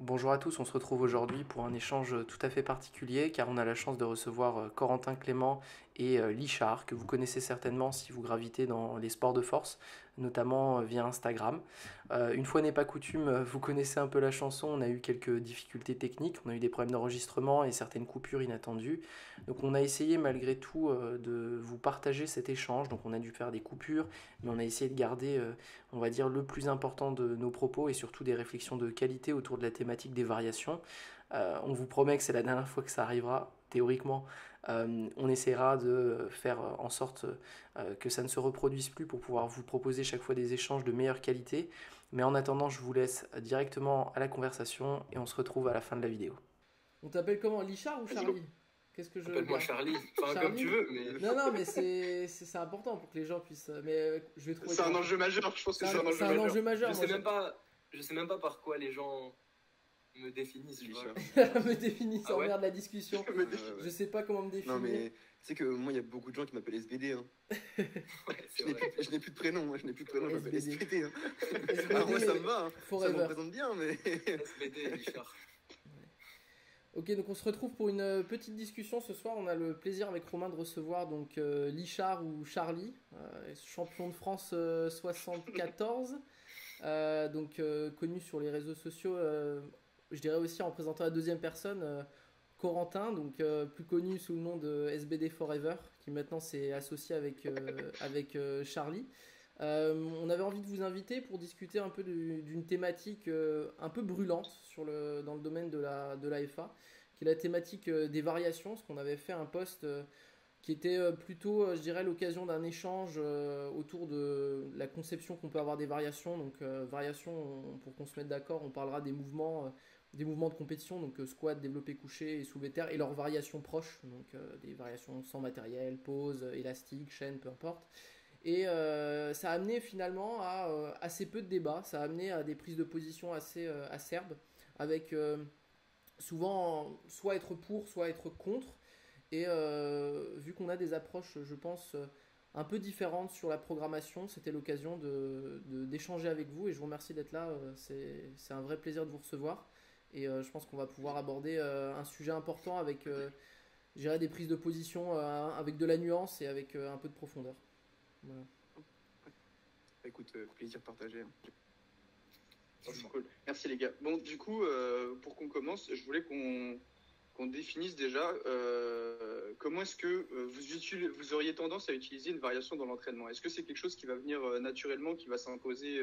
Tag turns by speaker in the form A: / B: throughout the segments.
A: Bonjour à tous, on se retrouve aujourd'hui pour un échange tout à fait particulier car on a la chance de recevoir Corentin Clément et Lichard que vous connaissez certainement si vous gravitez dans les sports de force, notamment via Instagram. Une fois n'est pas coutume, vous connaissez un peu la chanson, on a eu quelques difficultés techniques, on a eu des problèmes d'enregistrement et certaines coupures inattendues. Donc on a essayé malgré tout de vous partager cet échange, donc on a dû faire des coupures, mais on a essayé de garder on va dire, le plus important de nos propos et surtout des réflexions de qualité autour de la thématique des variations. On vous promet que c'est la dernière fois que ça arrivera, théoriquement. On essaiera de faire en sorte que ça ne se reproduise plus pour pouvoir vous proposer chaque fois des échanges de meilleure qualité. Mais en attendant, je vous laisse directement à la conversation et on se retrouve à la fin de la vidéo.
B: On t'appelle comment, Lichard ou
C: Vas-y, go.
B: Charlie? Qu'est-ce que je
C: Appelle-moi
B: garde?
C: Charlie. Enfin, comme tu
B: Charlie?
C: veux, mais
B: Non, non, mais c'est important pour que les gens puissent. Mais je vais trouver
C: c'est un
B: comment.
C: enjeu majeur. Je pense que
B: C'est
C: c'est un
B: un,
C: enjeu
B: c'est un
C: majeur.
B: enjeu majeur,
C: Je
B: moi.
C: sais même pas, je sais même pas par quoi les gens me définissent, tu vois.
B: Me définir, ça
C: Ah ouais?
B: emmerde la discussion.
C: Me définissent.
B: Je sais pas comment me
D: Non,
B: définir.
D: mais tu sais que moi, il y a beaucoup de gens qui m'appellent SBD. Hein.
C: Ouais, c'est
D: Je n'ai
C: vrai.
D: plus, je n'ai plus de prénom. Moi, je n'ai plus de prénom. Je m'appelle
B: SBD.
D: SBD. Hein.
B: SBD,
D: Alors, moi, ça me va. Hein. Ça me
B: Forever.
D: représente bien, mais.
C: SBD, Richard.
B: Ok, donc on se retrouve pour une petite discussion ce soir. On a le plaisir avec Romain de recevoir donc Lichard ou Charlie, champion de France 74, connu sur les réseaux sociaux. Je dirais aussi en présentant la deuxième personne, Corentin, donc plus connu sous le nom de SBD Forever, qui maintenant s'est associé avec Charlie. On avait envie de vous inviter pour discuter un peu d'une thématique un peu brûlante dans le domaine de la FA, qui est la thématique des variations, parce qu'on avait fait un post qui était plutôt, je dirais, l'occasion d'un échange autour de la conception qu'on peut avoir des variations. Donc, variations, pour qu'on se mette d'accord, on parlera des mouvements de compétition, donc squat, développé couché et soulevé de terre, et leurs variations proches, donc des variations sans matériel, pause, élastique, chaîne, peu importe. Et ça a amené finalement à assez peu de débats, ça a amené à des prises de position assez acerbes, avec souvent soit être pour, soit être contre. Et vu qu'on a des approches, je pense, un peu différentes sur la programmation, c'était l'occasion d'échanger avec vous. Et je vous remercie d'être là, c'est un vrai plaisir de vous recevoir. Et je pense qu'on va pouvoir aborder un sujet important avec, je dirais, des prises de position avec de la nuance et avec un peu de profondeur. Voilà.
D: Écoute, plaisir partagé. Hein.
C: Oh, c'est cool. Merci les gars. Bon, du coup, pour qu'on commence, je voulais qu'on définisse déjà comment est-ce que vous auriez tendance à utiliser une variation dans l'entraînement. Est-ce que c'est quelque chose qui va venir naturellement, qui va s'imposer,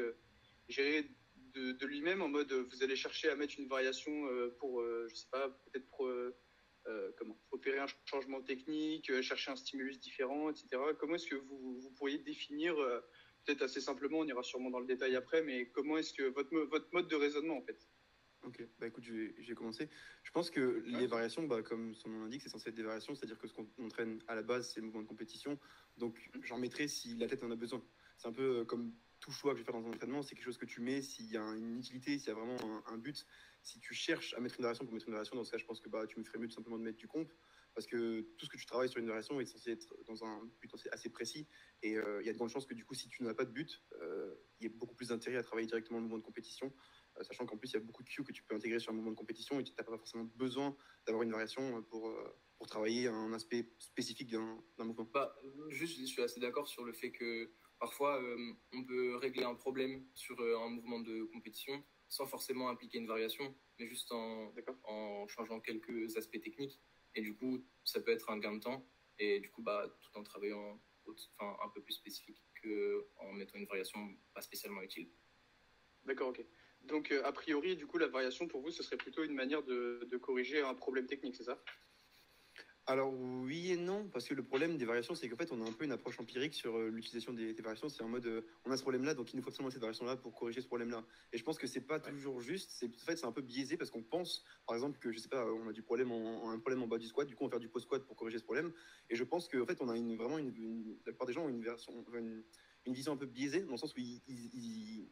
C: gérer de lui-même en mode vous allez chercher à mettre une variation pour, je sais pas, peut-être pour opérer un changement technique, chercher un stimulus différent, etc. Comment est-ce que vous pourriez définir, peut-être assez simplement, on ira sûrement dans le détail après, mais comment est-ce que votre mode de raisonnement en fait?
D: Ok, bah écoute, je vais commencer. Je pense que les variations, bah, comme son nom l'indique, c'est censé être des variations, c'est-à-dire que ce qu'on entraîne à la base, c'est le mouvement de compétition. Donc, j'en mettrai si l'athlète en a besoin. C'est un peu comme tout choix que je vais faire dans un entraînement, c'est quelque chose que tu mets s'il y a une utilité, s'il y a vraiment un but. Si tu cherches à mettre une variation pour mettre une variation, dans ce cas, je pense que bah, tu me ferais mieux tout simplement de mettre du comp. Parce que tout ce que tu travailles sur une variation est censé être dans un but assez précis. Et il y a de grandes chances que du coup, si tu n'as pas de but, il y ait beaucoup plus d'intérêt à travailler directement le mouvement de compétition. Sachant qu'en plus, il y a beaucoup de cues que tu peux intégrer sur un mouvement de compétition et tu n'as pas forcément besoin d'avoir une variation pour travailler un aspect spécifique d'un mouvement.
C: Bah, juste, je suis assez d'accord sur le fait que parfois, on peut régler un problème sur un mouvement de compétition sans forcément impliquer une variation, mais juste en changeant quelques aspects techniques. Et du coup, ça peut être un gain de temps. Et du coup, bah, tout en travaillant un peu plus spécifique qu'en mettant une variation pas spécialement utile. D'accord, ok. Donc, a priori, du coup, la variation pour vous, ce serait plutôt une manière de corriger un problème technique, c'est ça?
D: Alors oui et non, parce que le problème des variations, c'est qu'en fait, on a un peu une approche empirique sur l'utilisation des variations. C'est en mode, on a ce problème-là, donc il nous faut absolument cette variation-là pour corriger ce problème-là. Et je pense que c'est pas toujours juste. En fait, c'est un peu biaisé parce qu'on pense, par exemple, que je sais pas, on a du problème un problème en bas du squat, du coup, on va faire du post-squat pour corriger ce problème. Et je pense qu'en fait, on a la plupart des gens ont une vision un peu biaisée, dans le sens où ils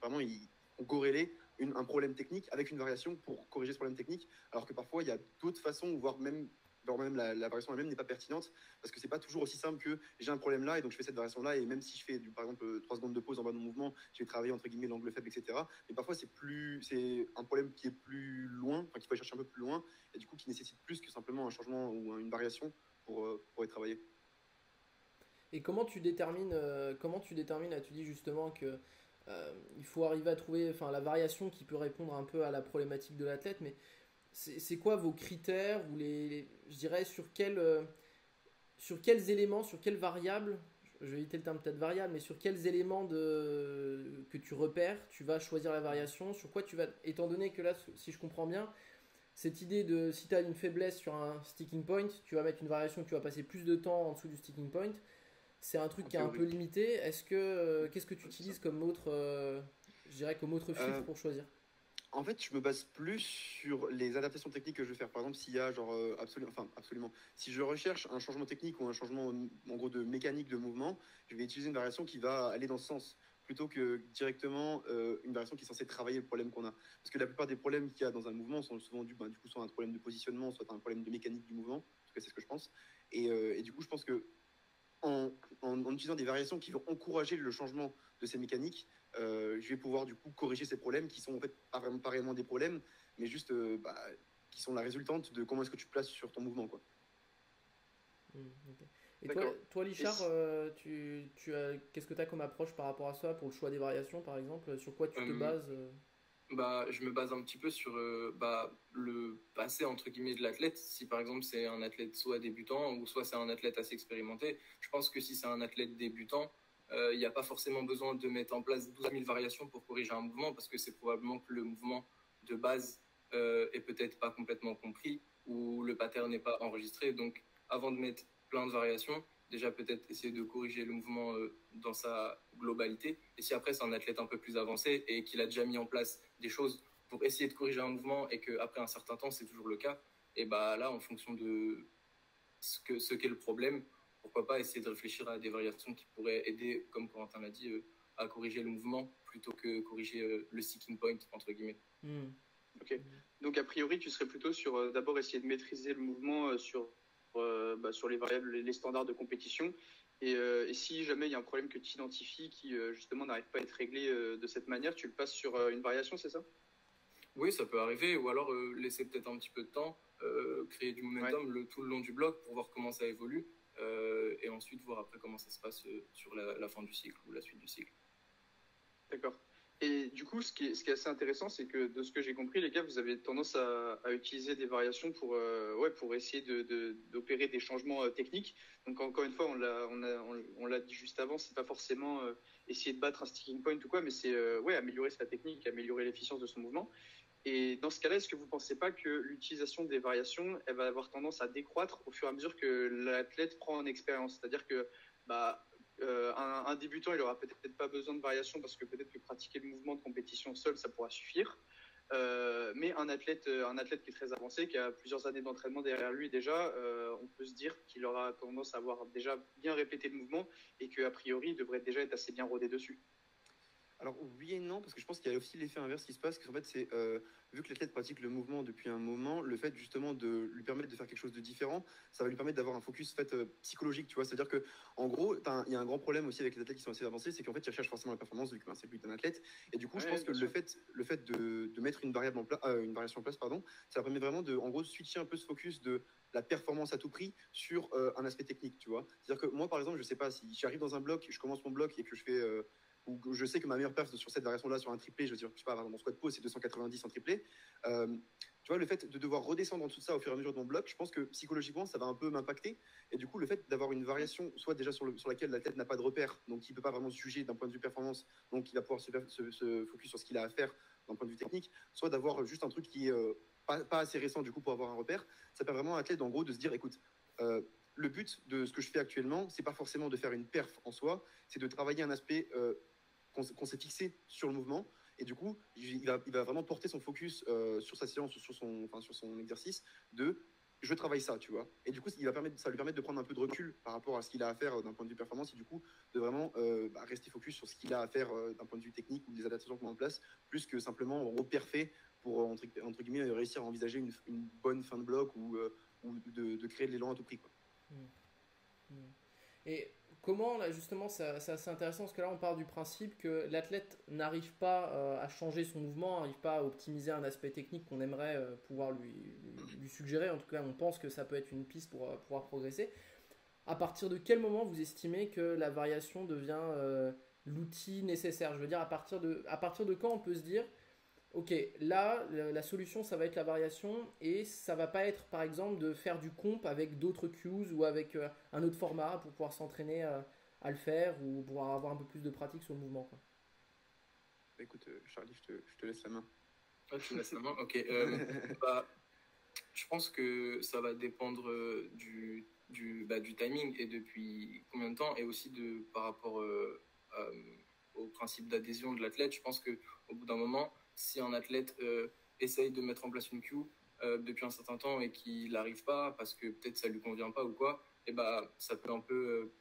D: ont corrélé un problème technique avec une variation pour corriger ce problème technique, alors que parfois, il y a d'autres façons, voire même la variation elle-même n'est pas pertinente parce que c'est pas toujours aussi simple que j'ai un problème là et donc je fais cette variation là et même si je fais par exemple 3 secondes de pause en bas de mon mouvement, je vais travailler entre guillemets l'angle faible, etc. Mais parfois c'est un problème qui est plus loin loin, enfin qu'il faut aller chercher un peu plus loin, et du coup qui nécessite plus que simplement un changement ou une variation pour y travailler.
B: Et comment tu détermines, là, tu dis justement que il faut arriver à trouver enfin, la variation qui peut répondre un peu à la problématique de l'athlète, mais c'est quoi vos critères ou je dirais sur quels éléments, sur quelles variables, je vais éviter le terme peut-être variable, mais sur quels éléments que tu repères, tu vas choisir la variation, sur quoi tu vas, étant donné que là, si je comprends bien, cette idée de si tu as une faiblesse sur un sticking point, tu vas mettre une variation que tu vas passer plus de temps en dessous du sticking point. C'est un truc
D: En
B: qui est un peu
D: théorie.
B: limité. Qu'est-ce que tu utilises comme autre, je dirais comme autre filtre
D: Euh,
B: pour choisir?
D: En fait, je me base plus sur les adaptations techniques que je vais faire. Par exemple, s'il y a genre absolument, si je recherche un changement technique ou un changement en gros de mécanique de mouvement, je vais utiliser une variation qui va aller dans ce sens plutôt que directement une variation qui est censée travailler le problème qu'on a. Parce que la plupart des problèmes qu'il y a dans un mouvement sont souvent du coup soit un problème de positionnement, soit un problème de mécanique du mouvement. En tout cas, c'est ce que je pense. Et du coup, je pense que en utilisant des variations qui vont encourager le changement de ces mécaniques, je vais pouvoir du coup corriger ces problèmes qui sont en fait pas réellement des problèmes, mais juste qui sont la résultante de comment est-ce que tu places sur ton mouvement, quoi.
B: Ok. Et
C: D'accord.
B: toi
C: Et
B: Lichard, qu'est-ce que tu as comme approche par rapport à ça pour le choix des variations par exemple? Sur quoi tu te
E: Euh,
B: bases?
E: Je me base un petit peu sur le passé entre guillemets de l'athlète. Si par exemple c'est un athlète soit débutant ou soit c'est un athlète assez expérimenté, je pense que si c'est un athlète débutant, il n'y a pas forcément besoin de mettre en place 12 000 variations pour corriger un mouvement parce que c'est probablement que le mouvement de base est peut-être pas complètement compris ou le pattern n'est pas enregistré. Donc avant de mettre plein de variations, déjà peut-être essayer de corriger le mouvement dans sa globalité. Et si après c'est un athlète un peu plus avancé et qu'il a déjà mis en place des choses pour essayer de corriger un mouvement et qu'après un certain temps c'est toujours le cas, et bah là en fonction de ce qu'est le problème, pourquoi pas essayer de réfléchir à des variations qui pourraient aider, comme Corentin l'a dit, à corriger le mouvement plutôt que corriger le sticking point entre guillemets.
B: Hmm.
C: Ok. Donc, a priori, tu serais plutôt sur d'abord essayer de maîtriser le mouvement sur les variables, les standards de compétition. Et si jamais il y a un problème que tu identifies qui, justement, n'arrive pas à être réglé de cette manière, tu le passes sur une variation, c'est ça?
E: Oui, ça peut arriver, ou alors laisser peut-être un petit peu de temps, créer du
C: Ouais,
E: momentum tout le long du bloc pour voir comment ça évolue, et ensuite voir après comment ça se passe sur la fin du cycle ou la suite du cycle.
C: d'accord. Et du coup, ce qui est assez intéressant, c'est que de ce que j'ai compris, les gars, vous avez tendance à utiliser des variations pour essayer d'opérer des changements techniques. Donc, encore une fois, on l'a dit juste avant, c'est pas forcément essayer de battre un sticking point ou quoi, mais c'est améliorer sa technique, améliorer l'efficience de son mouvement. Et dans ce cas-là, est-ce que vous ne pensez pas que l'utilisation des variations, elle va avoir tendance à décroître au fur et à mesure que l'athlète prend en expérience? C'est-à-dire que bah, un débutant, il aura peut-être pas besoin de variations parce que peut-être que pratiquer le mouvement de compétition seul, ça pourra suffire. Mais un athlète qui est très avancé, qui a plusieurs années d'entraînement derrière lui déjà, on peut se dire qu'il aura tendance à avoir déjà bien répété le mouvement et qu'a priori, il devrait déjà être assez bien rodé dessus.
D: Alors oui et non, parce que je pense qu'il y a aussi l'effet inverse qui se passe, qu'en fait c'est vu que l'athlète pratique le mouvement depuis un moment, le fait justement de lui permettre de faire quelque chose de différent, ça va lui permettre d'avoir un focus fait, psychologique, tu vois. C'est-à-dire que en gros, il y a un grand problème aussi avec les athlètes qui sont assez avancés, c'est qu'en fait ils recherchent forcément la performance vu que c'est plus d'un athlète. Et du coup, je
C: Ouais,
D: pense que
C: bien sûr.
D: le fait de mettre une variable une variation en place, pardon, ça permet vraiment de, en gros, switcher un peu ce focus de la performance à tout prix sur un aspect technique, tu vois. C'est-à-dire que moi, par exemple, je sais pas si j'arrive dans un bloc, je commence mon bloc et que je fais où je sais que ma meilleure perf sur cette variation-là, sur un triplé, je veux dire, je sais pas, mon squat pose, c'est 290 en triplé. Euh, tu vois, le fait de devoir redescendre en dessous de ça au fur et à mesure de mon bloc, je pense que psychologiquement, ça va un peu m'impacter. Et du coup, le fait d'avoir une variation, soit déjà sur laquelle la tête n'a pas de repère, donc il ne peut pas vraiment se juger d'un point de vue performance, donc il va pouvoir se focus sur ce qu'il a à faire d'un point de vue technique, soit d'avoir juste un truc qui est pas assez récent, du coup, pour avoir un repère, ça permet vraiment à l'athlète, en gros, de se dire, écoute, le but de ce que je fais actuellement, c'est pas forcément de faire une perf en soi, c'est de travailler un aspect qu'on s'est fixé sur le mouvement. Et du coup, il va vraiment porter son focus sur sa séance, sur son exercice de je travaille ça, tu vois. Et du coup, ça lui permettre de prendre un peu de recul par rapport à ce qu'il a à faire d'un point de vue performance et du coup, de vraiment rester focus sur ce qu'il a à faire d'un point de vue technique ou des adaptations qu'on met en place, plus que simplement reperfer pour, entre guillemets, réussir à envisager une bonne fin de bloc ou de créer de l'élan à tout prix, quoi.
B: Hmm. Hmm. Et comment, là, justement, c'est assez intéressant parce que là, on part du principe que l'athlète n'arrive pas à changer son mouvement, n'arrive pas à optimiser un aspect technique qu'on aimerait pouvoir lui suggérer. En tout cas, on pense que ça peut être une piste pour pouvoir progresser. À partir de quel moment vous estimez que la variation devient l'outil nécessaire? Je veux dire, à partir de quand on peut se dire, ok, là, la solution, ça va être la variation et ça va pas être, par exemple, de faire du comp avec d'autres cues ou avec un autre format pour pouvoir s'entraîner à le faire ou pouvoir avoir un peu plus de pratique sur le mouvement, quoi.
D: Bah, écoute, Charlie, je te laisse la main.
E: Ah, tu me laisses la main? Ok. Bah, je pense que ça va dépendre du timing et depuis combien de temps et aussi par rapport au principe d'adhésion de l'athlète. Je pense qu'au bout d'un moment, si un athlète essaye de mettre en place une queue depuis un certain temps et qu'il n'arrive pas parce que peut-être ça lui convient pas ou quoi, et bah, ça peut un peu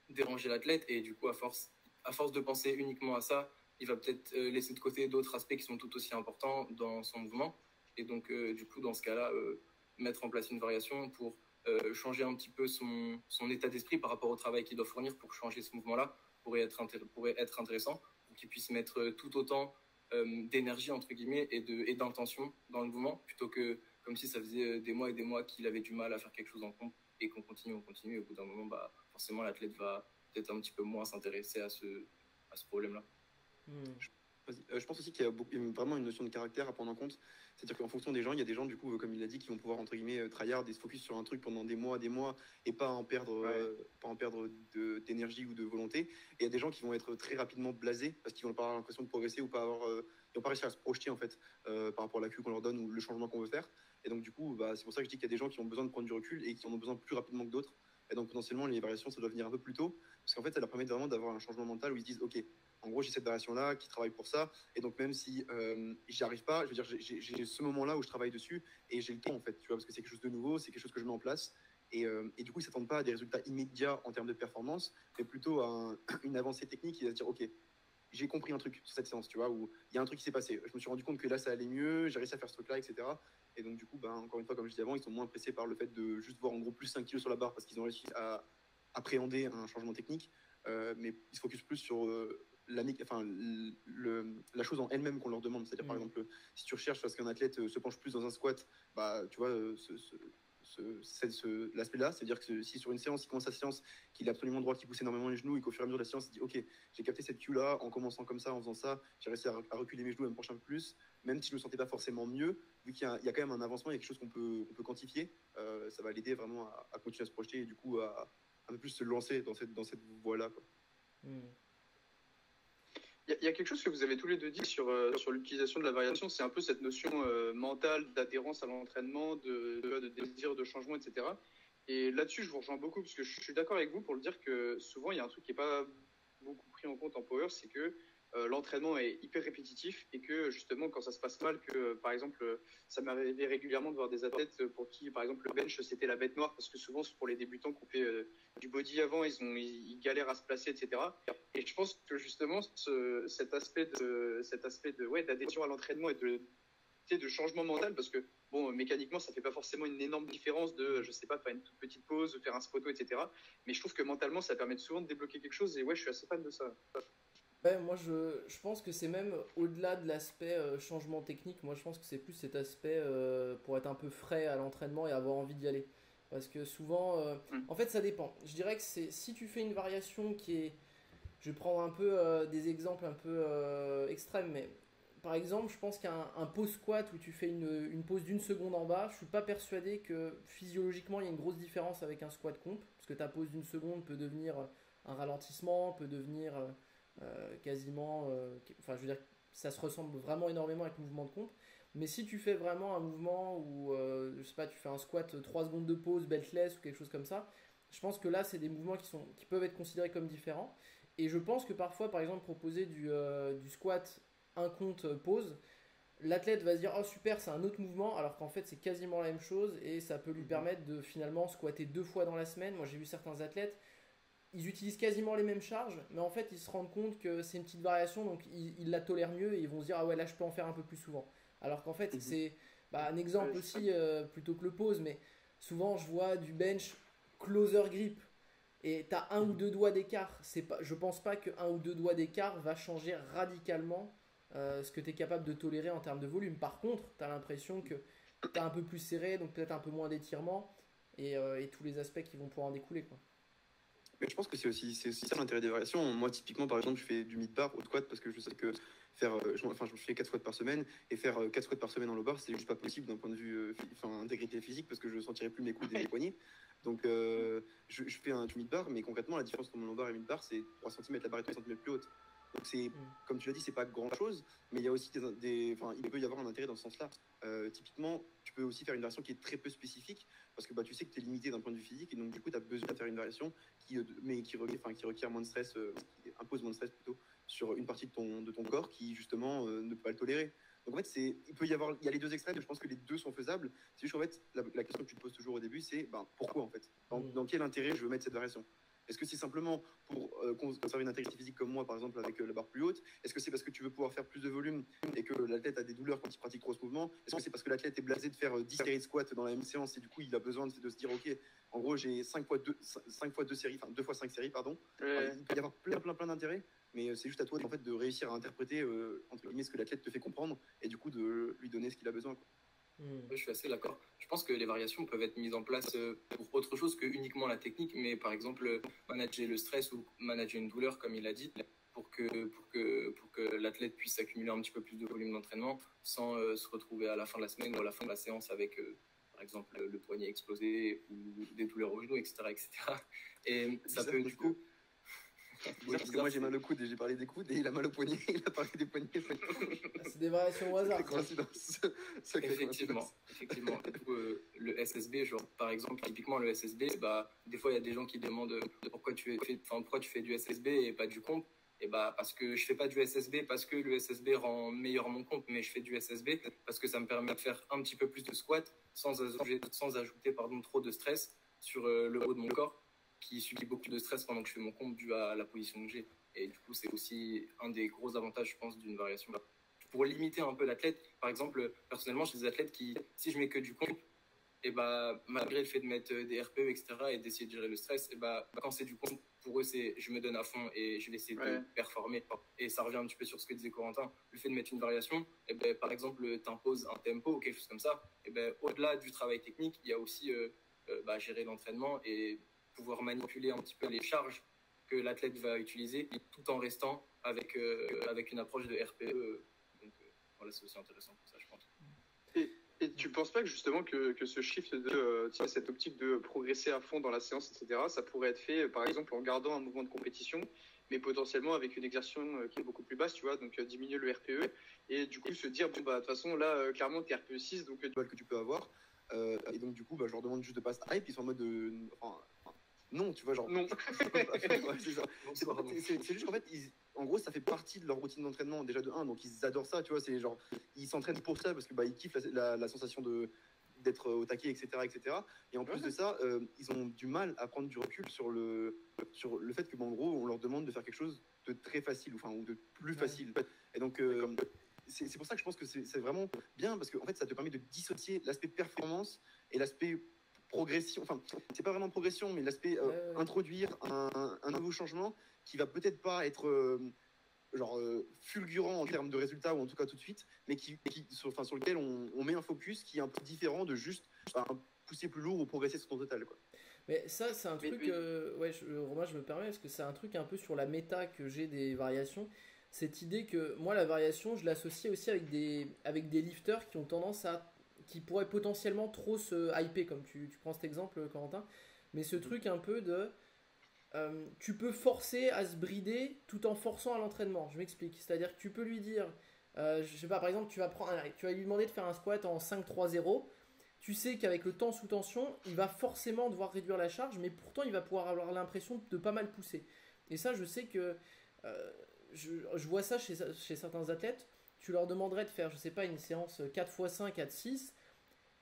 E: déranger l'athlète et du coup, à force de penser uniquement à ça, il va peut-être laisser de côté d'autres aspects qui sont tout aussi importants dans son mouvement. Et donc, du coup, dans ce cas-là, mettre en place une variation pour changer un petit peu son état d'esprit par rapport au travail qu'il doit fournir pour changer ce mouvement-là pourrait être intéressant pour qu'il puisse mettre tout autant d'énergie, entre guillemets, et d'intention dans le mouvement, plutôt que comme si ça faisait des mois et des mois qu'il avait du mal à faire quelque chose en compte et qu'on continue, et au bout d'un moment, bah, forcément, l'athlète va peut-être un petit peu moins s'intéresser à ce problème-là.
D: Je pense aussi qu'il y a vraiment une notion de caractère à prendre en compte. C'est-à-dire qu'en fonction des gens, il y a des gens, du coup, comme il l'a dit, qui vont pouvoir, entre guillemets, tryhard et se focus sur un truc pendant des mois, et pas en perdre, d'énergie ou de volonté. Et il y a des gens qui vont être très rapidement blasés parce qu'ils vont pas avoir l'impression de progresser ou pas avoir, ils vont pas réussir à se projeter, en fait, par rapport à la queue qu'on leur donne ou le changement qu'on veut faire. Et donc, du coup, bah, c'est pour ça que je dis qu'il y a des gens qui ont besoin de prendre du recul et qui en ont besoin plus rapidement que d'autres. Et donc, potentiellement, les variations, ça doit venir un peu plus tôt parce qu'en fait, ça leur permet vraiment d'avoir un changement mental où ils se disent, OK, en gros, j'ai cette variation-là qui travaille pour ça. Et donc, même si j'y arrive pas, je veux dire, j'ai ce moment-là où je travaille dessus et j'ai le temps, en fait, tu vois, parce que c'est quelque chose de nouveau, c'est quelque chose que je mets en place. Et du coup, ils ne s'attendent pas à des résultats immédiats en termes de performance, mais plutôt à une avancée technique. Ils vont se dire, OK, j'ai compris un truc sur cette séance, tu vois, où il y a un truc qui s'est passé. Je me suis rendu compte que là, ça allait mieux, j'ai réussi à faire ce truc-là, etc. Et donc, du coup, ben, encore une fois, comme je disais avant, ils sont moins pressés par le fait de juste voir en gros plus 5 kilos sur la barre parce qu'ils ont réussi à appréhender un changement technique. Mais ils se focusent plus sur la chose en elle-même qu'on leur demande. C'est-à-dire, par exemple, si tu recherches parce qu'un athlète se penche plus dans un squat, bah, tu vois, l'aspect-là, c'est-à-dire que si sur une séance, il commence sa séance, qu'il est absolument droit, qu'il pousse énormément les genoux et qu'au fur et à mesure de la séance, il dit ok, j'ai capté cette cue-là en commençant comme ça, en faisant ça, j'ai réussi à reculer mes genoux et à me pencher un peu plus, même si je me sentais pas forcément mieux, vu qu'il y a quand même un avancement, il y a quelque chose qu'on peut quantifier, ça va l'aider vraiment à continuer à se projeter et du coup à un peu plus se lancer dans cette voie-là, quoi.
C: Il y a quelque chose que vous avez tous les deux dit sur l'utilisation de la variation, c'est un peu cette notion mentale d'adhérence à l'entraînement, de désir de changement, etc. Et là-dessus, je vous rejoins beaucoup parce que je suis d'accord avec vous pour le dire que souvent, il y a un truc qui n'est pas beaucoup pris en compte en power, c'est que l'entraînement est hyper répétitif et que justement, quand ça se passe mal, que par exemple, ça m'est arrivé régulièrement de voir des athlètes pour qui, par exemple, le bench, c'était la bête noire parce que souvent, c'est pour les débutants qui ont fait du body avant, ils galèrent à se placer, etc. Et je pense que justement, cet aspect d'adhésion à l'entraînement et de changement mental, parce que bon, mécaniquement, ça fait pas forcément une énorme différence de, je sais pas, faire une toute petite pause, faire un spoto, etc. Mais je trouve que mentalement, ça permet souvent de débloquer quelque chose. Et ouais, je suis assez fan de ça.
B: Ouais, moi je pense que c'est même au-delà de l'aspect changement technique, moi je pense que c'est plus cet aspect pour être un peu frais à l'entraînement et avoir envie d'y aller. Parce que souvent, en fait ça dépend. Je dirais que si tu fais une variation qui est, je vais prendre un peu des exemples un peu extrêmes, mais par exemple je pense qu'un pause squat où tu fais une pause d'une seconde en bas, je suis pas persuadé que physiologiquement il y a une grosse différence avec un squat comp, parce que ta pause d'une seconde peut devenir un ralentissement, peut devenir quasiment, enfin je veux dire, ça se ressemble vraiment énormément avec le mouvement de comp. Mais si tu fais vraiment un mouvement où, je sais pas, tu fais un squat 3 secondes de pause, beltless ou quelque chose comme ça, je pense que là c'est des mouvements qui peuvent être considérés comme différents. Et je pense que parfois, par exemple, proposer du squat un compte pause, l'athlète va se dire oh super, c'est un autre mouvement, alors qu'en fait c'est quasiment la même chose et ça peut lui permettre de finalement squatter 2 fois dans la semaine. Moi j'ai vu certains athlètes, ils utilisent quasiment les mêmes charges, mais en fait ils se rendent compte que c'est une petite variation, donc ils la tolèrent mieux et ils vont se dire ah ouais là je peux en faire un peu plus souvent. Alors qu'en fait c'est un exemple aussi plutôt que le pause, mais souvent je vois du bench closer grip Et tu as un ou deux doigts d'écart. Je pense pas que un ou deux doigts d'écart va changer radicalement ce que tu es capable de tolérer en termes de volume. Par contre, tu as l'impression que tu as un peu plus serré, donc peut-être un peu moins d'étirement et tous les aspects qui vont pouvoir en découler, quoi.
D: Mais je pense que c'est aussi ça l'intérêt des variations. Moi, typiquement, par exemple, je fais du mid-bar au squat parce que je sais que je fais 4 squats par semaine et faire 4 squats par semaine en low bar, c'est juste pas possible d'un point de vue intégrité physique parce que je sentirais plus mes coudes et mes poignets. Donc, je fais du mid-bar, mais concrètement, la différence entre mon low bar et mid-bar, c'est 3 cm, la barre est 3 cm plus haute. Donc, comme tu l'as dit, c'est pas grand chose, mais il y a aussi il peut y avoir un intérêt dans ce sens-là. Typiquement, tu peux aussi faire une variation qui est très peu spécifique parce que tu sais que tu es limité d'un point de vue physique et donc, du coup, tu as besoin de faire une variation qui requiert moins de stress, qui impose moins de stress plutôt sur une partie de ton corps qui, justement, ne peut pas le tolérer. Donc, en fait, il y a les deux extrêmes, je pense que les deux sont faisables. C'est juste qu'en fait, la question que tu te poses toujours au début, c'est pourquoi, en fait dans quel intérêt je veux mettre cette variation? Est-ce que c'est simplement pour conserver une intégrité physique comme moi, par exemple, avec la barre plus haute? Est-ce que c'est parce que tu veux pouvoir faire plus de volume et que l'athlète a des douleurs quand il pratique trop ce mouvement? Est-ce que c'est parce que l'athlète est blasé de faire 10 séries de squats dans la même séance et du coup, il a besoin de se dire, OK, en gros, j'ai 5 fois 2 séries, enfin 2 fois 5 séries, pardon. Ouais. Il peut y avoir plein d'intérêts, mais c'est juste à toi, en fait, de réussir à interpréter, entre guillemets, ce que l'athlète te fait comprendre et du coup, de lui donner ce qu'il a besoin, quoi.
E: Je suis assez d'accord. Je pense que les variations peuvent être mises en place pour autre chose que uniquement la technique, mais par exemple manager le stress ou manager une douleur, comme il a dit, pour que l'athlète puisse accumuler un petit peu plus de volume d'entraînement sans se retrouver à la fin de la semaine ou à la fin de la séance avec, par exemple, le poignet explosé ou des douleurs au genou, etc., etc. Et ça peut du coup...
D: Bizarre parce que moi j'ai mal au coude et j'ai parlé des coudes et il a mal au poignet, il a parlé des poignets.
B: C'est des variations au hasard.
E: Effectivement. Du coup, le SSB, genre par exemple, typiquement le SSB, des fois il y a des gens qui demandent pourquoi tu fais du SSB et pas du comp. Et parce que je fais pas du SSB parce que le SSB rend meilleur mon comp, mais je fais du SSB parce que ça me permet de faire un petit peu plus de squat sans ajouter trop de stress sur le haut de mon corps, qui subit beaucoup de stress pendant que je fais mon comp dû à la position que j'ai. Et du coup, c'est aussi un des gros avantages, je pense, d'une variation. Pour limiter un peu l'athlète, par exemple, personnellement, j'ai des athlètes qui, si je mets que du comp, et malgré le fait de mettre des RPE, etc., et d'essayer de gérer le stress, quand c'est du comp, pour eux, c'est je me donne à fond et je vais essayer de performer. Et ça revient un petit peu sur ce que disait Corentin. Le fait de mettre une variation, par exemple, t'imposes un tempo ou quelque chose comme ça, au-delà du travail technique, il y a aussi gérer l'entraînement et pouvoir manipuler un petit peu les charges que l'athlète va utiliser tout en restant avec une approche de RPE. Donc voilà, c'est aussi intéressant pour ça, je pense.
C: Et tu penses pas que justement que ce shift de cette optique de progresser à fond dans la séance, etc., ça pourrait être fait par exemple en gardant un mouvement de compétition, mais potentiellement avec une exertion qui est beaucoup plus basse, tu vois, donc diminuer le RPE et du coup se dire de toute façon là clairement t'es RPE 6 donc
D: que tu peux avoir et donc du coup je leur demande juste de pas se hype, ils sont en mode non, tu vois, genre. Non. C'est juste qu'en fait, en gros, ça fait partie de leur routine d'entraînement, déjà de 1, donc ils adorent ça, tu vois, c'est genre, ils s'entraînent pour ça parce que ils kiffent la sensation d'être au taquet, etc., etc. Et en plus de ça, ils ont du mal à prendre du recul sur le fait que, en gros, on leur demande de faire quelque chose de très facile, ou de plus facile. Et donc, c'est pour ça que je pense que c'est vraiment bien parce qu'en fait, ça te permet de dissocier l'aspect performance et l'aspect progression, enfin c'est pas vraiment progression mais l'aspect introduire un nouveau changement qui va peut-être pas être fulgurant en termes de résultats ou en tout cas tout de suite, mais sur lequel on met un focus qui est un peu différent de juste pousser plus lourd ou progresser sur ton total, quoi.
B: Mais ça c'est un truc Romain, je me permets parce que c'est un truc un peu sur la méta que j'ai des variations, cette idée que moi la variation je l'associe aussi avec des lifters qui ont tendance qui pourrait potentiellement trop se hyper, comme tu prends cet exemple, Corentin. Mais ce truc un peu de... tu peux forcer à se brider tout en forçant à l'entraînement. Je m'explique. C'est-à-dire que tu peux lui dire... je sais pas, par exemple, tu vas lui demander de faire un squat en 5-3-0. Tu sais qu'avec le temps sous tension, il va forcément devoir réduire la charge, mais pourtant, il va pouvoir avoir l'impression de pas mal pousser. Et ça, je sais que... je vois ça chez certains athlètes. Tu leur demanderais de faire, je sais pas, une séance 4x5, 4x6,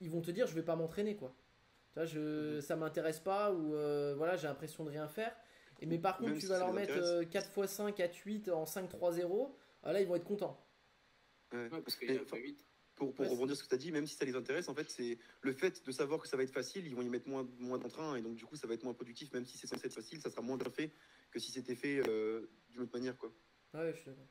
B: ils vont te dire je vais pas m'entraîner, quoi. Tu vois, ça m'intéresse pas ou voilà, j'ai l'impression de rien faire. Mais par contre, tu vas leur mettre 4x5, 4x8 en 5-3-0, là ils vont être contents.
E: Ouais, parce qu'il y a 8.
D: pour rebondir sur ce que tu as dit, même si ça les intéresse, en fait, c'est le fait de savoir que ça va être facile, ils vont y mettre moins d'entrain, et donc du coup, ça va être moins productif, même si c'est censé être facile, ça sera moins bien fait que si c'était fait d'une autre manière, quoi.
B: Ouais, je suis d'accord.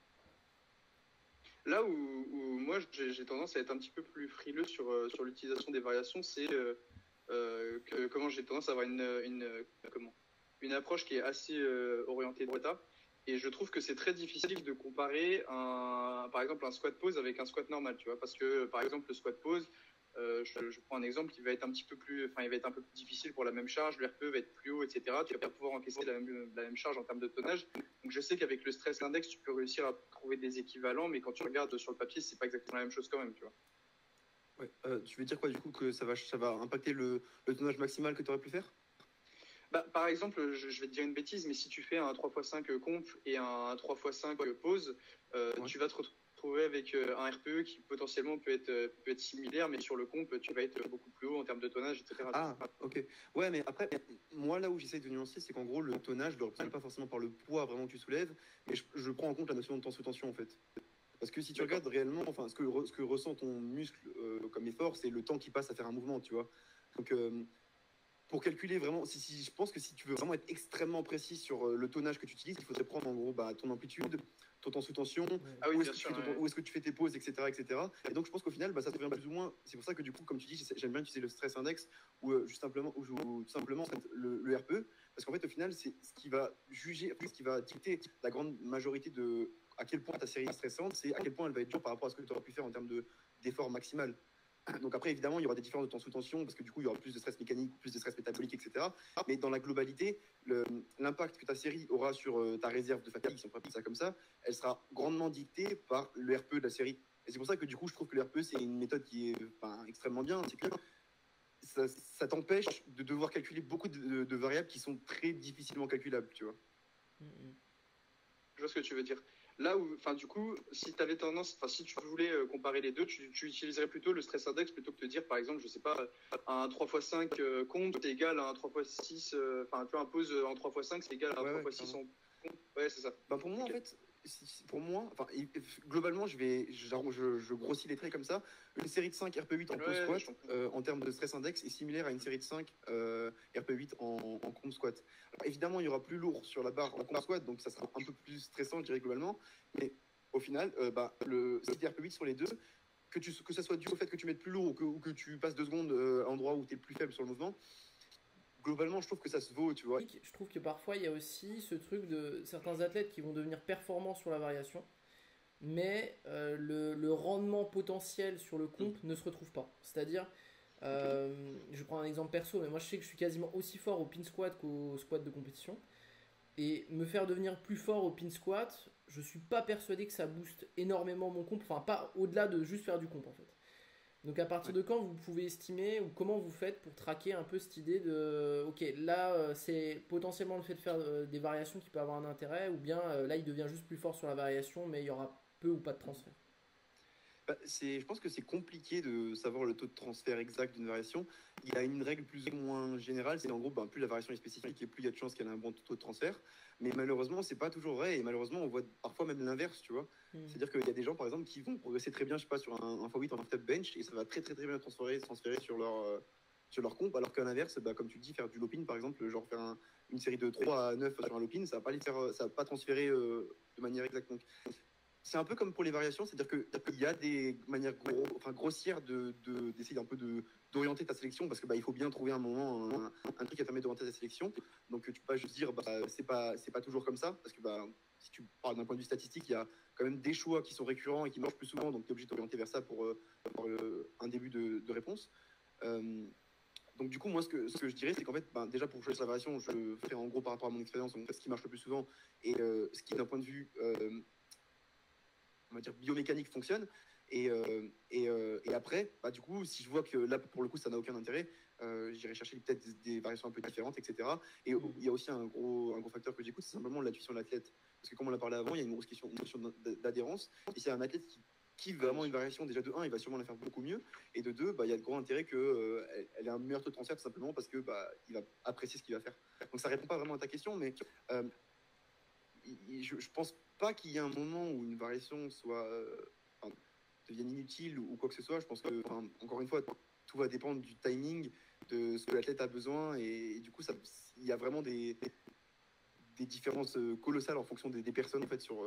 C: Là où moi j'ai tendance à être un petit peu plus frileux sur l'utilisation des variations, c'est que comment j'ai tendance à avoir une approche qui est assez orientée data. Et je trouve que c'est très difficile de comparer par exemple un squat pose avec un squat normal, tu vois, parce que par exemple le squat pose, je prends un exemple qui va être un petit peu plus, enfin il va être un peu plus difficile pour la même charge, le RPE va être plus haut, etc. Tu vas pas pouvoir encaisser la même charge en termes de tonnage. Donc je sais qu'avec le stress index, tu peux réussir à trouver des équivalents, mais quand tu regardes sur le papier, c'est pas exactement la même chose quand même, tu vois.
D: Ouais. Tu veux dire quoi, du coup, que ça va impacter le tonnage maximal que tu aurais pu faire?
C: Bah, par exemple, je vais te dire une bêtise, mais si tu fais un 3x5 comp et un 3x5 pause,
D: Ouais.
C: tu vas te retrouver avec un RPE qui potentiellement peut être similaire, mais sur le comp, tu vas être beaucoup plus haut en termes de tonnage, etc.
D: Ah, ok. Ouais, mais après, moi, là où j'essaye de nuancer, c'est qu'en gros, le tonnage, je ne le représente pas forcément par le poids vraiment que tu soulèves, mais je prends en compte la notion de temps sous tension, en fait. Parce que si tu regardes réellement, enfin, ce que ressent ton muscle comme effort, c'est le temps qui passe à faire un mouvement, tu vois. Donc, pour calculer vraiment, je pense que si tu veux vraiment être extrêmement précis sur le tonnage que tu utilises, il faudrait prendre en gros ton amplitude, ton temps sous tension,
C: Ah oui,
D: où
C: bien sûr.
D: où est-ce que tu fais tes pauses, etc., etc. Et donc je pense qu'au final, ça devient plus ou moins. C'est pour ça que du coup, comme tu dis, j'aime bien utiliser le stress index ou tout simplement en fait, le RPE, parce qu'en fait au final, c'est ce qui va juger, ce qui va dicter la grande majorité de à quel point ta série est stressante, c'est à quel point elle va être dure par rapport à ce que tu aurais pu faire en termes d'effort maximal. Donc après, évidemment, il y aura des différences de temps sous tension parce que du coup, il y aura plus de stress mécanique, plus de stress métabolique, etc. Mais dans la globalité, l'impact que ta série aura sur ta réserve de fatigue, si on peut appeler ça comme ça, elle sera grandement dictée par le RPE de la série. Et c'est pour ça que du coup, je trouve que le RPE, c'est une méthode qui est extrêmement bien. C'est que ça t'empêche de devoir calculer beaucoup de variables qui sont très difficilement calculables, tu vois.
C: Je vois ce que tu veux dire. Là où, enfin, du coup, si tu avais tendance, enfin, si tu voulais comparer les deux, tu utiliserais plutôt le stress index plutôt que de dire, par exemple, je sais pas, un 3x5 compte c'est égal à un 3x6, enfin, tu vois, un pose en 3x5, c'est égal à un 3x6 en compte. Ouais, c'est ça.
D: Pour moi, en fait, pour moi, globalement, je grossis les traits comme ça. Une série de 5 RP8 en pause squat, en termes de stress index, est similaire à une série de 5 RP8 en comp squat. Alors, évidemment, il y aura plus lourd sur la barre en comp squat, donc ça sera un peu plus stressant, je dirais, globalement. Mais au final, le RP8 sur les deux, que ça soit dû au fait que tu mettes plus lourd ou que tu passes 2 secondes à l'endroit où tu es plus faible sur le mouvement, globalement, je trouve que ça se vaut, tu vois.
B: Je trouve que parfois il y a aussi ce truc de certains athlètes qui vont devenir performants sur la variation, mais le rendement potentiel sur le comp ne se retrouve pas. C'est-à-dire, je prends un exemple perso, mais moi je sais que je suis quasiment aussi fort au pin squat qu'au squat de compétition. Et me faire devenir plus fort au pin squat, je suis pas persuadé que ça booste énormément mon comp, enfin pas au-delà de juste faire du comp en fait. Donc à partir de quand vous pouvez estimer ou comment vous faites pour traquer un peu cette idée de ok là c'est potentiellement le fait de faire des variations qui peut avoir un intérêt ou bien là il devient juste plus fort sur la variation mais il y aura peu ou pas de transfert.
D: Je pense que c'est compliqué de savoir le taux de transfert exact d'une variation. Il y a une règle plus ou moins générale, c'est en gros, plus la variation est spécifique et plus il y a de chances qu'elle ait un bon taux de transfert. Mais malheureusement, c'est pas toujours vrai et malheureusement, on voit parfois même l'inverse, tu vois. C'est-à-dire qu'il y a des gens, par exemple, qui vont progresser très bien, je sais pas, sur un x8 en step bench et ça va très très très bien transférer sur leur comp, alors qu'à l'inverse, comme tu dis, faire du low-pin, par exemple, genre faire une série de 3 à 9 sur un low-pin, ça va pas transférer de manière exacte. Donc, c'est un peu comme pour les variations, c'est-à-dire qu'il y a des manières grossières d'essayer un peu d'orienter ta sélection, parce que il faut bien trouver un moment, un truc qui permet d'orienter ta sélection. Donc tu peux pas juste dire c'est pas toujours comme ça, parce que si tu parles d'un point de vue statistique, il y a quand même des choix qui sont récurrents et qui marchent plus souvent, donc tu es obligé de t'orienter vers ça pour avoir un début de réponse. Donc du coup, moi, ce que je dirais, c'est qu'en fait, déjà pour choisir la variation, je fais en gros par rapport à mon expérience, donc ce qui marche le plus souvent et ce qui d'un point de vue on va dire biomécanique fonctionne et après du coup si je vois que là pour le coup ça n'a aucun intérêt, j'irai chercher peut-être des variations un peu différentes, etc. Et il y a aussi un gros facteur que j'écoute, c'est simplement l'intuition de l'athlète, parce que comme on l'a parlé avant, il y a une grosse question d'adhérence, et c'est un athlète qui kiffe vraiment une variation, déjà de 1 il va sûrement la faire beaucoup mieux, et de 2 il y a de gros intérêt qu'elle ait un meilleur taux de transfert, tout simplement parce que il va apprécier ce qu'il va faire. Donc ça répond pas vraiment à ta question, mais je pense pas qu'il y ait un moment où une variation soit deviennent inutiles ou quoi que ce soit. Je pense que, encore une fois, tout va dépendre du timing, de ce que l'athlète a besoin. Et du coup, il y a vraiment des différences colossales en fonction des personnes, en fait, sur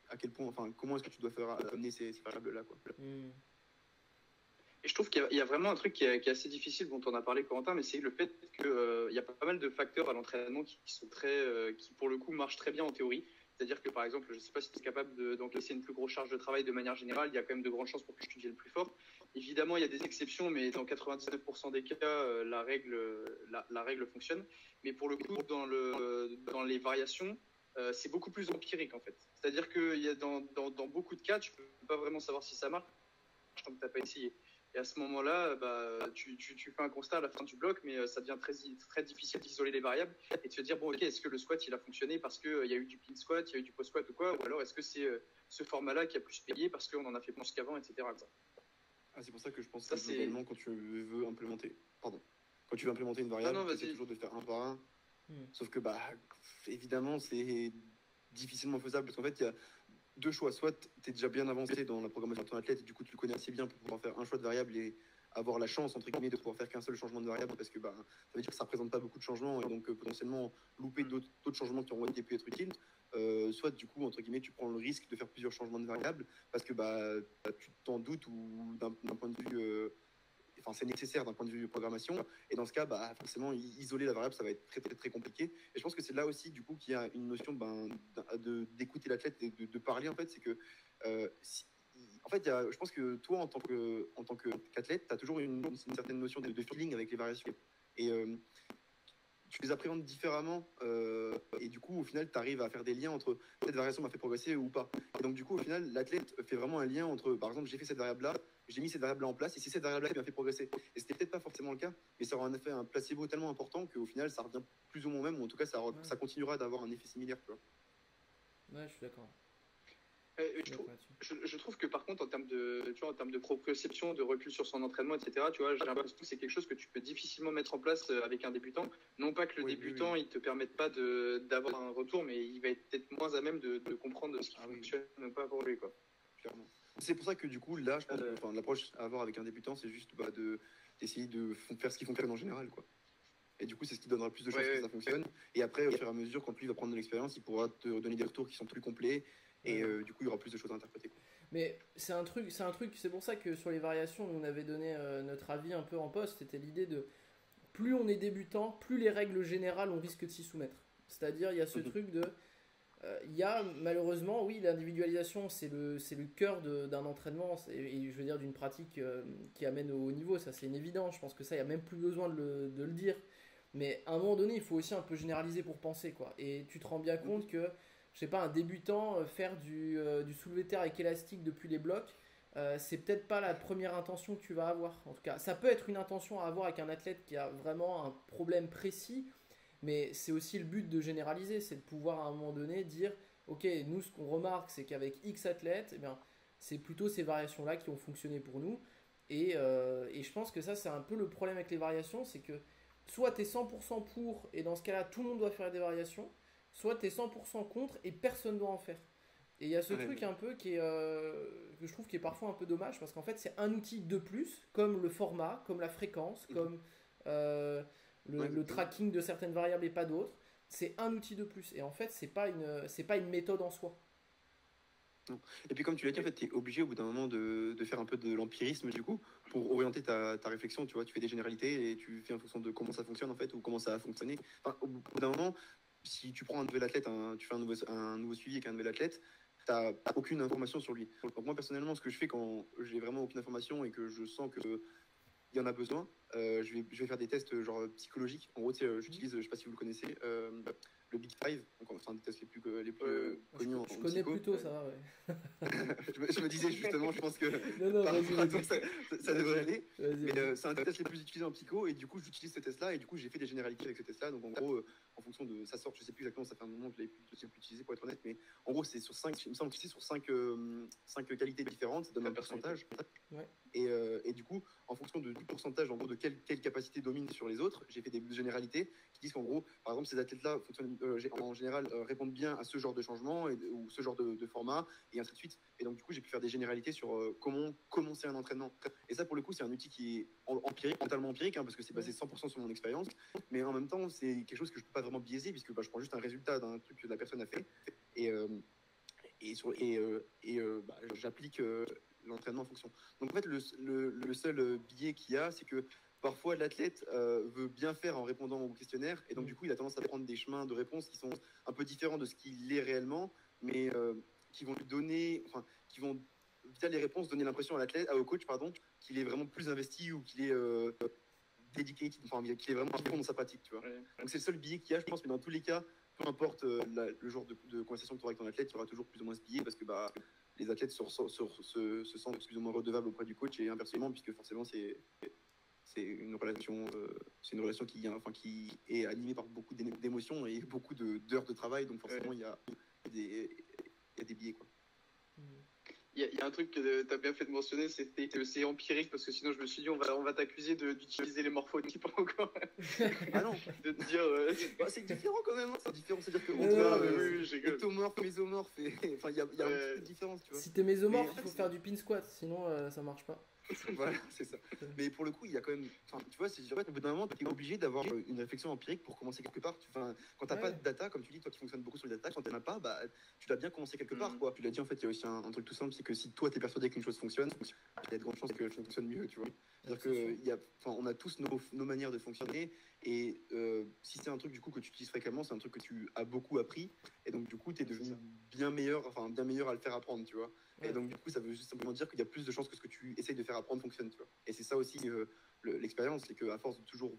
D: à quel point, comment est-ce que tu dois faire amener ces variables-là, quoi.
C: Et je trouve qu'il y a vraiment un truc qui est assez difficile, dont on a parlé, Corentin, mais c'est le fait qu'il y a pas mal de facteurs à l'entraînement qui sont qui pour le coup marchent très bien en théorie. C'est-à-dire que par exemple, je ne sais pas si tu es capable d'encaisser une plus grosse charge de travail de manière générale, il y a quand même de grandes chances pour que tu deviennes plus fort. Évidemment, il y a des exceptions, mais dans 99% des cas, la règle fonctionne. Mais pour le coup, dans les variations, c'est beaucoup plus empirique en fait. C'est-à-dire que dans beaucoup de cas, tu ne peux pas vraiment savoir si ça marche tant que tu n'as pas essayé. Et à ce moment-là, tu fais un constat à la fin du bloc, mais ça devient très, très difficile d'isoler les variables et de se dire, bon, ok, est-ce que le squat, il a fonctionné parce qu'il y a eu du clean squat, il y a eu du post squat ou quoi, ou alors est-ce que c'est ce format-là qui a plus payé parce qu'on en a fait plus qu'avant, etc.
D: C'est pour ça que je pense que globalement, quand tu veux implémenter une variable, c'est toujours de faire un par un. Sauf que, évidemment, c'est difficilement faisable parce qu'en fait, il y a deux choix. Soit tu es déjà bien avancé dans la programmation de ton athlète et du coup tu le connais assez bien pour pouvoir faire un choix de variable et avoir la chance entre guillemets de pouvoir faire qu'un seul changement de variable parce que ça veut dire que ça représente pas beaucoup de changements et donc potentiellement louper d'autres changements qui auraient pu être utiles. Soit du coup entre guillemets tu prends le risque de faire plusieurs changements de variables parce que tu t'en doutes ou d'un point de vue c'est nécessaire d'un point de vue programmation. Et dans ce cas, forcément, isoler la variable, ça va être très, très, très compliqué. Et je pense que c'est là aussi, du coup, qu'il y a une notion d'écouter l'athlète et de parler, en fait. C'est que, en fait, je pense que toi, en tant qu'athlète, tu as toujours une certaine notion de feeling avec les variations. Et tu les appréhendes différemment et du coup au final tu arrives à faire des liens entre cette variation m'a fait progresser ou pas, et donc du coup au final l'athlète fait vraiment un lien entre par exemple j'ai fait cette variable là, j'ai mis cette variable là en place et c'est cette variable là qui m'a fait progresser, et c'était peut-être pas forcément le cas mais ça aura un effet, un placebo tellement important qu'au final ça revient plus ou moins même, ou en tout cas ça continuera d'avoir un effet similaire, tu vois.
B: Ouais, je suis d'accord.
C: Je trouve que par contre en termes de proprioception, de recul sur son entraînement, etc., tu vois, j'ai l'impression que c'est quelque chose que tu peux difficilement mettre en place avec un débutant. Non pas que le débutant il te permette pas d'avoir un retour, mais il va être peut-être moins à même de comprendre ce qui fonctionne ou pas pour lui, quoi.
D: Clairement. C'est pour ça que du coup là je pense que l'approche à avoir avec un débutant c'est juste d'essayer de faire ce qui fonctionne en général, quoi. Et du coup, c'est ce qui donnera plus de chances que ça fonctionne. Et après, au fur et à mesure, quand lui va prendre de l'expérience, il pourra te donner des retours qui sont plus complets. Et du coup, il y aura plus de choses à interpréter, quoi.
B: Mais c'est un truc, c'est pour ça que sur les variations, on avait donné notre avis un peu en poste. C'était l'idée de plus on est débutant, plus les règles générales, on risque de s'y soumettre. C'est-à-dire, il y a ce truc de. Il y a malheureusement, oui, l'individualisation, c'est le cœur d'un entraînement, et je veux dire d'une pratique qui amène au haut niveau. Ça, c'est une évidence. Je pense que ça, il n'y a même plus besoin de le dire. Mais à un moment donné, il faut aussi un peu généraliser pour penser, quoi. Et tu te rends bien compte que, je sais pas, un débutant faire du soulevé de terre avec élastique depuis les blocs, c'est peut-être pas la première intention que tu vas avoir. En tout cas, ça peut être une intention à avoir avec un athlète qui a vraiment un problème précis, mais c'est aussi le but de généraliser, c'est de pouvoir à un moment donné dire, ok, nous ce qu'on remarque, c'est qu'avec X athlètes, eh bien, c'est plutôt ces variations-là qui ont fonctionné pour nous. Et je pense que ça, c'est un peu le problème avec les variations, c'est que soit tu es 100% pour, et dans ce cas-là, tout le monde doit faire des variations, soit tu es 100% contre et personne ne doit en faire. Et il y a ce truc un peu que je trouve qui est parfois un peu dommage, parce qu'en fait, c'est un outil de plus, comme le format, comme la fréquence, comme le tracking de certaines variables et pas d'autres. C'est un outil de plus. Et en fait, c'est pas une méthode en soi.
D: Non. Et puis comme tu l'as dit, en fait, tu es obligé au bout d'un moment de faire un peu de l'empirisme du coup pour orienter ta réflexion, tu vois, tu fais des généralités et tu fais en fonction de comment ça fonctionne en fait ou comment ça a fonctionné. Au bout d'un moment, si tu prends un nouvel athlète, tu fais un nouveau suivi avec un nouvel athlète, tu n'as aucune information sur lui. Donc moi personnellement, ce que je fais quand j'ai vraiment aucune information et que je sens que il y en a besoin, je vais faire des tests genre psychologiques. En gros, j'utilise, je sais pas si vous le connaissez, le Big Five, donc c'est un des tests les plus connus en psycho.
B: Je connais plutôt ça, ouais.
D: je me disais justement, je pense que
B: non, vas-y.
D: Ça devrait aller.
B: Vas-y.
D: Mais c'est un des tests les plus utilisés en psycho, et du coup j'utilise ce test-là, et du coup j'ai fait des généralités avec ce test-là. Donc en gros, en fonction de sa sorte, je sais plus exactement, ça fait un moment que je l'ai plus utilisé pour être honnête, mais en gros c'est sur 5, il me semble que c'est sur 5 qualités différentes, ça donne un pourcentage.
B: Ouais.
D: Et du coup, en fonction du pourcentage, en gros, de quelle capacité domine sur les autres, j'ai fait des généralités qui disent qu'en gros, par exemple, ces athlètes-là en général répondent bien à ce genre de changement ou ce genre de format, et ainsi de suite. Et donc, du coup, j'ai pu faire des généralités sur comment commencer un entraînement. Et ça, pour le coup, c'est un outil qui est empirique, totalement empirique, parce que c'est basé 100% sur mon expérience, mais en même temps, c'est quelque chose que je peux pas vraiment biaiser, puisque je prends juste un résultat d'un truc que la personne a fait, et j'applique l'entraînement en fonction. Donc en fait, le seul biais qu'il y a, c'est que parfois l'athlète veut bien faire en répondant au questionnaire, et donc du coup, il a tendance à prendre des chemins de réponse qui sont un peu différents de ce qu'il est réellement, mais qui vont lui donner, enfin, qui vont via les réponses donner l'impression à l'athlète, au coach, pardon, qu'il est vraiment plus investi ou qu'il est dédié, enfin, qu'il est vraiment à fond dans sa pratique, tu vois.
C: Ouais.
D: Donc c'est le seul biais qu'il y a, je pense, mais dans tous les cas, peu importe le genre de conversation que tu auras avec ton athlète, il y aura toujours plus ou moins ce biais parce que les athlètes se sentent plus ou moins redevables auprès du coach et inversement, puisque forcément c'est une relation, qui est animée par beaucoup d'émotions et beaucoup d'heures de travail, donc forcément il y a des biais, quoi.
C: Il y a un truc que tu as bien fait de mentionner, c'était que c'est empirique, parce que sinon je me suis dit on va t'accuser d'utiliser les morphotypes encore.
D: Ah non,
C: de te dire.
D: c'est différent quand même, hein. C'est différent, c'est-à-dire que
C: oui,
D: ectomorphe, mésomorphe, enfin il y a un petit peu de différence, tu vois.
B: Si t'es mésomorphe, il faut faire du pin squat, sinon ça marche pas.
D: Voilà, c'est ça. Mais pour le coup, il y a quand même. Tu vois, au bout d'un moment, tu es obligé d'avoir une réflexion empirique pour commencer quelque part. Quand tu n'as pas de data, comme tu dis, toi qui fonctionnes beaucoup sur les data, quand tu n'en as pas, tu dois bien commencer quelque part, quoi. Tu l'as dit, en fait, il y a aussi un truc tout simple, c'est que si toi, tu es persuadé qu'une chose fonctionne, il y a de grandes chances que ça fonctionne mieux, tu vois. C'est-à-dire on a tous nos manières de fonctionner, et si c'est un truc du coup que tu utilises fréquemment, c'est un truc que tu as beaucoup appris, et donc du coup, tu es devenu bien meilleur à le faire apprendre, tu vois. Et donc, du coup, ça veut juste simplement dire qu'il y a plus de chances que ce que tu essayes de faire apprendre fonctionne, tu vois. Et c'est ça aussi l'expérience, c'est qu'à force de toujours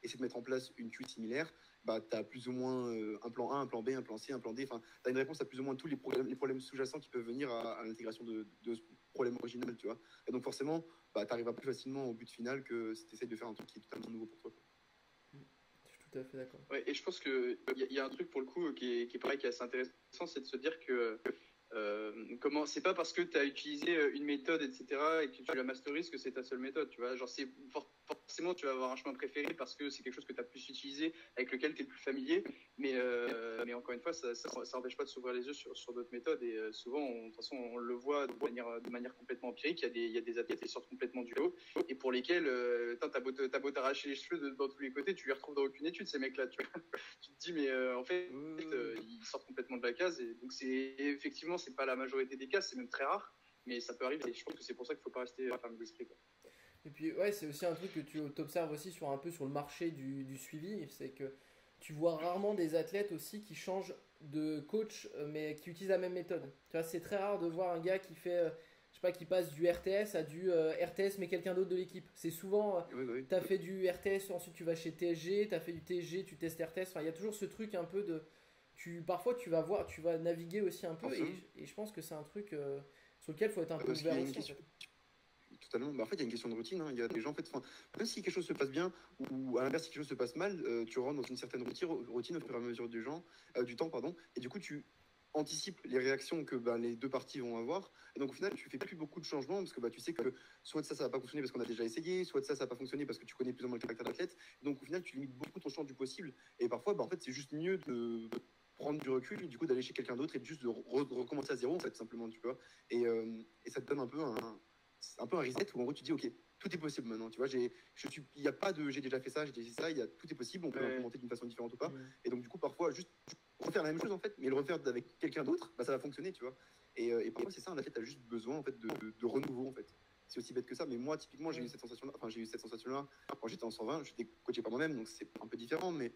D: essayer de mettre en place une tuile similaire, tu as plus ou moins un plan A, un plan B, un plan C, un plan D. Enfin, tu as une réponse à plus ou moins tous les problèmes sous-jacents qui peuvent venir à l'intégration de ce problème original, tu vois. Et donc, forcément, tu arriveras plus facilement au but final que si tu essayes de faire un truc qui est totalement nouveau pour toi.
B: Je suis tout à fait d'accord.
C: Ouais, et je pense qu'il y a un truc pour le coup qui est pareil, qui est assez intéressant, c'est de se dire que c'est pas parce que tu as utilisé une méthode, etc., et que tu la masterises que c'est ta seule méthode, tu vois. Genre, forcément, tu vas avoir un chemin préféré parce que c'est quelque chose que tu as plus utilisé, avec lequel tu es plus familier, mais encore une fois, ça n'empêche pas de s'ouvrir les yeux sur d'autres méthodes, et souvent, de toute façon, on le voit de manière complètement empirique, il y a des athlètes qui sortent complètement du lot, et pour lesquels, t'as beau t'arracher les cheveux dans tous les côtés, tu les retrouves dans aucune étude, ces mecs-là, tu vois. Tu te dis, mais en fait, ils sortent complètement de la case, et donc effectivement, c'est pas la majorité des cas, c'est même très rare, mais ça peut arriver, et je pense que c'est pour ça qu'il faut pas rester fermé d'esprit, quoi.
B: Et puis ouais, c'est aussi un truc que tu observes aussi un peu sur le marché du suivi, c'est que tu vois rarement des athlètes aussi qui changent de coach mais qui utilisent la même méthode. Tu vois, c'est très rare de voir un gars qui fait je sais pas, qui passe du RTS à du RTS mais quelqu'un d'autre de l'équipe. C'est souvent t'as fait du RTS, ensuite tu vas chez TSG, t'as fait du TSG, tu testes RTS. Enfin, il y a toujours ce truc un peu de parfois tu vas naviguer aussi un peu, et je pense que c'est un truc sur lequel il faut être un peu ouvert aussi.
D: Totalement. En fait, il y a une question de routine, hein. Il y a des gens, en fait, même si quelque chose se passe bien, ou à l'inverse, si quelque chose se passe mal, tu rentres dans une certaine routine au fur et à mesure du temps, pardon, et du coup, tu anticipes les réactions que les deux parties vont avoir, et donc au final, tu fais plus beaucoup de changements, parce que tu sais que soit de ça va pas fonctionner parce qu'on a déjà essayé, soit de ça va pas fonctionner parce que tu connais plus ou moins le caractère de l'athlète, donc au final, tu limites beaucoup ton champ du possible, et parfois, en fait, c'est juste mieux de prendre du recul, et du coup d'aller chez quelqu'un d'autre et juste de recommencer à zéro, en fait, simplement, tu vois, et ça te donne un peu un reset où en gros tu dis ok, tout est possible maintenant, tu vois, il y a pas de j'ai déjà fait ça, tout est possible, on peut l'implémenter d'une façon différente ou pas, et donc du coup parfois juste refaire la même chose en fait, mais le refaire avec quelqu'un d'autre, ça va fonctionner, tu vois, et parfois c'est ça, un athlète a juste besoin en fait de renouveau, en fait. C'est aussi bête que ça, mais moi typiquement j'ai eu cette sensation là quand j'étais en 120, j'étais coaché par moi-même, donc c'est un peu différent, mais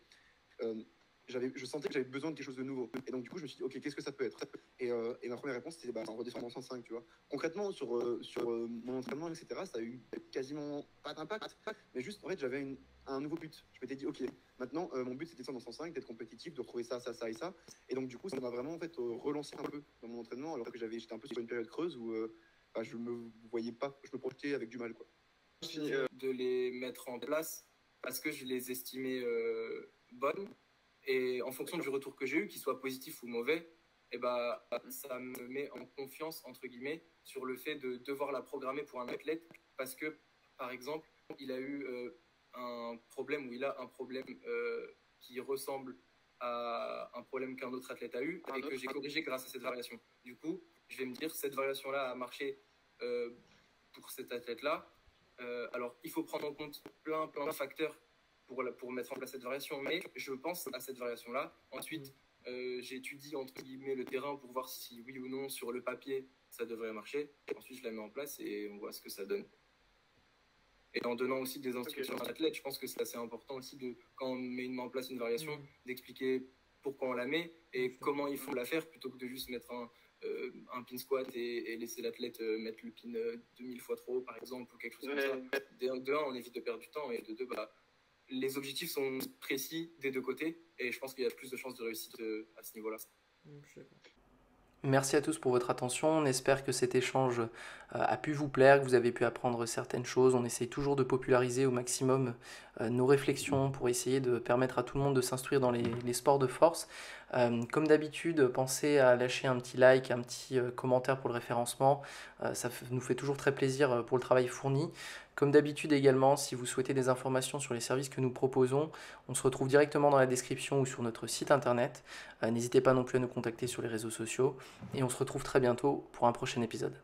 D: je sentais que j'avais besoin de quelque chose de nouveau. Et donc, du coup, je me suis dit, ok, qu'est-ce que ça peut être? Et ma première réponse, c'était en redescendant en 105, tu vois. Concrètement, sur mon entraînement, etc., ça a eu quasiment pas d'impact, mais juste, en fait, j'avais un nouveau but. Je m'étais dit, ok, maintenant, mon but, c'était de descendre en 105, d'être compétitif, de retrouver ça, ça, ça et ça. Et donc, du coup, ça m'a vraiment, en fait, relancé un peu dans mon entraînement, alors que j'étais un peu sur une période creuse où je me voyais pas, je me projetais avec du mal, quoi.
E: De les mettre en place parce que je les estimais bonnes, Et en fonction du retour que j'ai eu, qu'il soit positif ou mauvais, et bah, ça me met en confiance, entre guillemets, sur le fait de devoir la programmer pour un athlète parce que, par exemple, il a eu un problème ou il a un problème qui ressemble à un problème qu'un autre athlète a eu et que j'ai corrigé grâce à cette variation. Du coup, je vais me dire, cette variation-là a marché pour cet athlète-là. Alors, il faut prendre en compte plein de facteurs pour mettre en place cette variation, mais je pense à cette variation-là. Ensuite, j'étudie entre guillemets le terrain pour voir si oui ou non sur le papier ça devrait marcher. Ensuite, je la mets en place et on voit ce que ça donne. Et en donnant aussi des instructions à l'athlète, je pense que c'est assez important aussi quand on met en place une variation, d'expliquer pourquoi on la met et comment il faut la faire plutôt que de juste mettre un pin squat et laisser l'athlète mettre le pin 2000 fois trop haut, par exemple, ou quelque chose comme ça. De un, on évite de perdre du temps et de deux, les objectifs sont précis des deux côtés et je pense qu'il y a plus de chances de réussite à ce niveau-là.
A: Merci à tous pour votre attention. On espère que cet échange a pu vous plaire, que vous avez pu apprendre certaines choses. On essaye toujours de populariser au maximum nos réflexions pour essayer de permettre à tout le monde de s'instruire dans les sports de force. Comme d'habitude, pensez à lâcher un petit like, un petit commentaire pour le référencement. Ça nous fait toujours très plaisir pour le travail fourni. Comme d'habitude également, si vous souhaitez des informations sur les services que nous proposons, on se retrouve directement dans la description ou sur notre site internet. N'hésitez pas non plus à nous contacter sur les réseaux sociaux et on se retrouve très bientôt pour un prochain épisode.